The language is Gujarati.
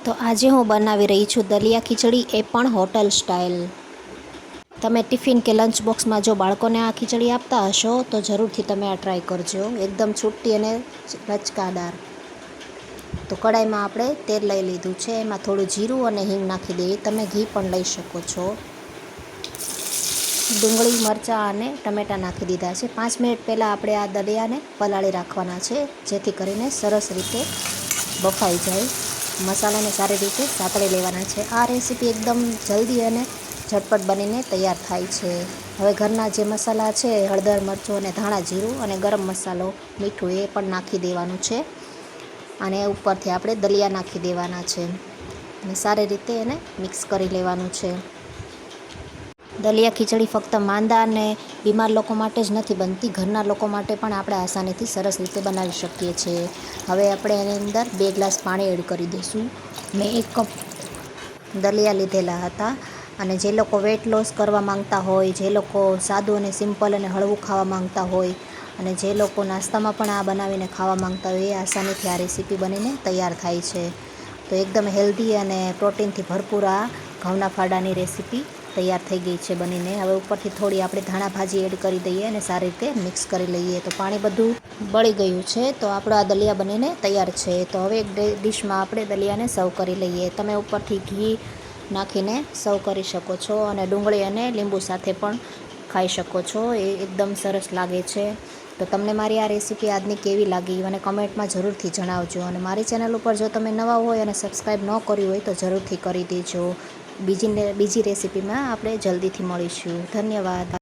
તો આજે હું બનાવી રહી છું દલિયા ખીચડી, એ પણ હોટલ સ્ટાઇલ. તમે ટિફિન કે લંચ બોક્સમાં જો બાળકોને આ ખીચડી આપતા હશો તો જરૂરથી તમે આ ટ્રાય કરજો. એકદમ છૂટી અને લચકાદાર. તો કડાઈમાં આપણે તેલ લઈ લીધું છે, એમાં થોડું જીરું અને હિંગ નાખી દઈએ. તમે ઘી પણ લઈ શકો છો. ડુંગળી, મરચાં અને ટમેટાં નાખી દીધા છે. 5 મિનિટ પહેલાં આપણે આ દલિયાને પલાળી રાખવાના છે, જેથી કરીને સરસ રીતે બફાઈ જાય. મસાલાને સારી રીતે સાતળી લેવાના છે. આ રેસીપી એકદમ જલ્દી અને ઝટપટ બનીને તૈયાર થાય છે. હવે ઘરના જે મસાલા છે, હળદર, મરચું અને ધાણા જીરું અને ગરમ મસાલો, મીઠું એ પણ નાખી દેવાનું છે. અને ઉપરથી આપણે દલિયા નાખી દેવાના છે અને સારી રીતે એને મિક્સ કરી લેવાનું છે. દલિયા ખીચડી ફક્ત માંદા અને બીમાર લોકો માટે જ નથી બનતી, ઘરના લોકો માટે પણ આપણે આસાનીથી સરસ રીતે બનાવી શકીએ છીએ. હવે આપણે એની અંદર 2 ગ્લાસ પાણી એડ કરી દઈશું. મેં 1 કપ દલિયા લીધેલા હતા. અને જે લોકો વેટ લોસ કરવા માંગતા હોય, જે લોકો સાદું અને સિમ્પલ અને હળવું ખાવા માંગતા હોય, અને જે લોકો નાસ્તામાં પણ આ બનાવીને ખાવા માંગતા હોય, એ આસાનીથી આ રેસીપી બનીને તૈયાર થાય છે. તો એકદમ હેલ્ધી અને પ્રોટીનથી ભરપૂર આ ઘઉંના ફાડાની રેસીપી તૈયાર થઈ ગઈ છે બનીને. હવે ઉપરથી થોડી આપણે ધાણા ભાજી એડ કરી દઈએ અને સારી રીતે મિક્સ કરી લઈએ. તો પાણી બધું બળી ગયું છે, તો આપણો આ દલિયા બનીને તૈયાર છે. તો હવે એક ડિશમાં આપણે દલિયાને સર્વ કરી લઈએ. તમે ઉપરથી ઘી નાખીને સર્વ કરી શકો છો અને ડુંગળી અને લીંબુ સાથે પણ ખાઈ શકો છો. એ એકદમ સરસ લાગે છે. તો તમને મારી આ રેસીપી આજની કેવી લાગી અને કમેન્ટમાં જરૂરથી જણાવજો. અને મારી ચેનલ ઉપર જો તમે નવા હોય અને સબસ્ક્રાઈબ ન કર્યું હોય તો જરૂરથી કરી દેજો. બીજી રેસીપીમાં આપણે જલ્દીથી મળીશું. ધન્યવાદ.